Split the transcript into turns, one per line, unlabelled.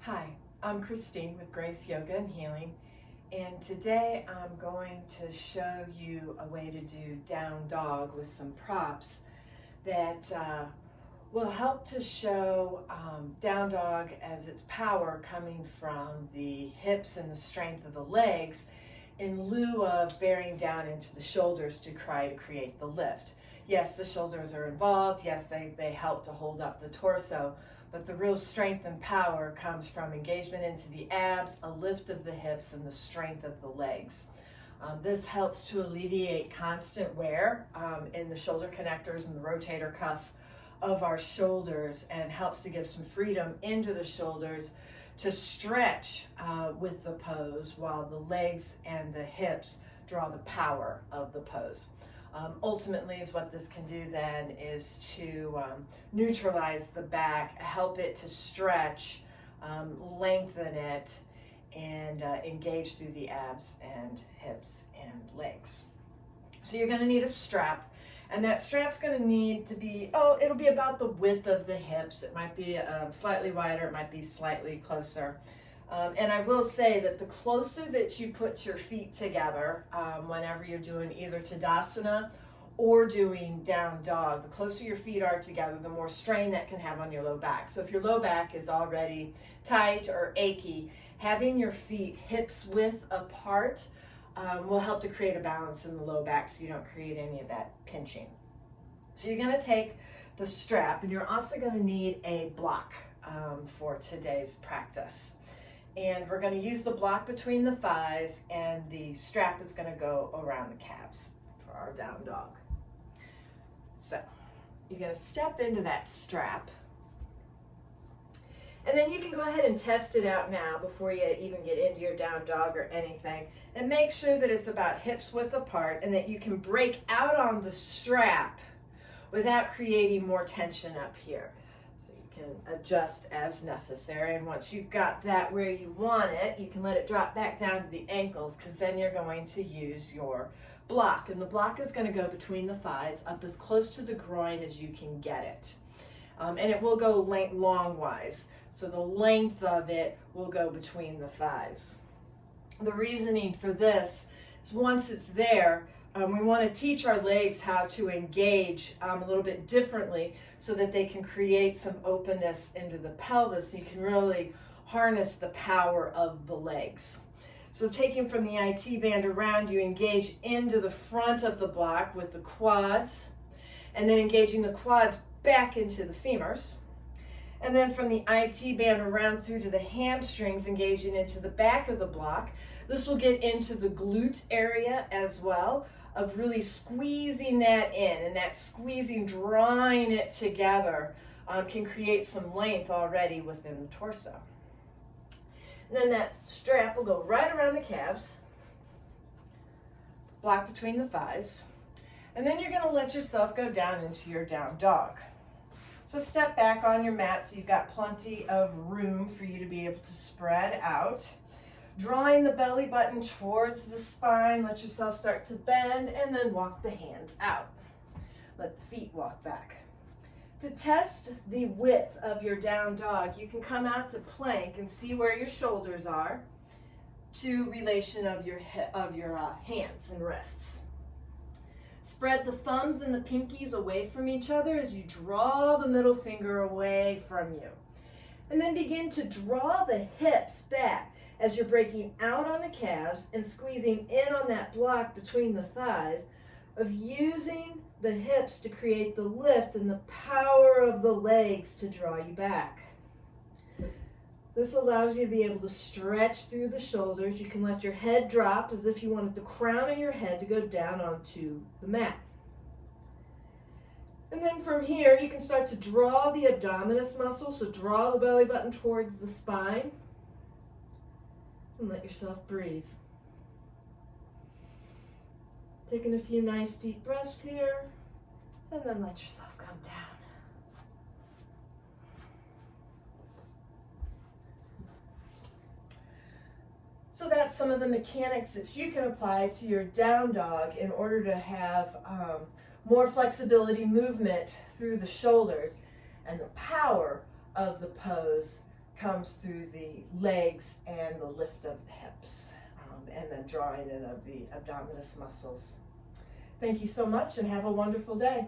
Hi, I'm Christine with Grace Yoga and Healing, and today I'm going to show you a way to do down dog with some props that will help to show down dog as its power coming from the hips and the strength of the legs in lieu of bearing down into the shoulders to try to create the lift. Yes, the shoulders are involved. Yes, they help to hold up the torso, but the real strength and power comes from engagement into the abs, a lift of the hips, and the strength of the legs. This helps to alleviate constant wear in the shoulder connectors and the rotator cuff of our shoulders, and helps to give some freedom into the shoulders to stretch with the pose while the legs and the hips draw the power of the pose. Ultimately, is what this can do then is to neutralize the back, help it to stretch, lengthen it, and engage through the abs and hips and legs. So you're going to need a strap, and that strap's going to need to be, it'll be about the width of the hips. It might be slightly wider, it might be slightly closer. And I will say that the closer that you put your feet together, whenever you're doing either Tadasana or doing down dog, the closer your feet are together, the more strain that can have on your low back. So if your low back is already tight or achy, having your feet hips width apart will help to create a balance in the low back so you don't create any of that pinching. So you're going to take the strap, and you're also going to need a block for today's practice. And we're going to use the block between the thighs, and the strap is going to go around the calves for our down dog. So you're going to step into that strap, and then you can go ahead and test it out now before you even get into your down dog or anything, and make sure that it's about hips width apart and that you can break out on the strap without creating more tension up here. Can adjust as necessary, and once you've got that where you want it, you can let it drop back down to the ankles, because then you're going to use your block, and the block is going to go between the thighs up as close to the groin as you can get it, and it will go long-wise, so the length of it will go between the thighs. The reasoning for this is once it's there, we want to teach our legs how to engage a little bit differently so that they can create some openness into the pelvis. You can really harness the power of the legs. So taking from the IT band around, you engage into the front of the block with the quads, and then engaging the quads back into the femurs. And then from the IT band around through to the hamstrings, engaging into the back of the block. This will get into the glute area as well, of really squeezing that in, and that squeezing, drawing it together can create some length already within the torso. And then that strap will go right around the calves, block between the thighs, and then you're going to let yourself go down into your down dog. So step back on your mat so you've got plenty of room for you to be able to spread out. Drawing the belly button towards the spine, let yourself start to bend, and then walk the hands out. Let the feet walk back. To test the width of your down dog, you can come out to plank and see where your shoulders are to relation of your hands and wrists. Spread the thumbs and the pinkies away from each other as you draw the middle finger away from you. And then begin to draw the hips back as you're breaking out on the calves and squeezing in on that block between the thighs, of using the hips to create the lift and the power of the legs to draw you back. This allows you to be able to stretch through the shoulders. You can let your head drop as if you wanted the crown of your head to go down onto the mat. And then from here, you can start to draw the abdominis muscle, so draw the belly button towards the spine, and let yourself breathe. Taking a few nice deep breaths here, and then let yourself come down. So that's some of the mechanics that you can apply to your down dog in order to have more flexibility, movement through the shoulders, and the power of the pose comes through the legs and the lift of the hips, and then drawing in of the abdominis muscles. Thank you so much and have a wonderful day.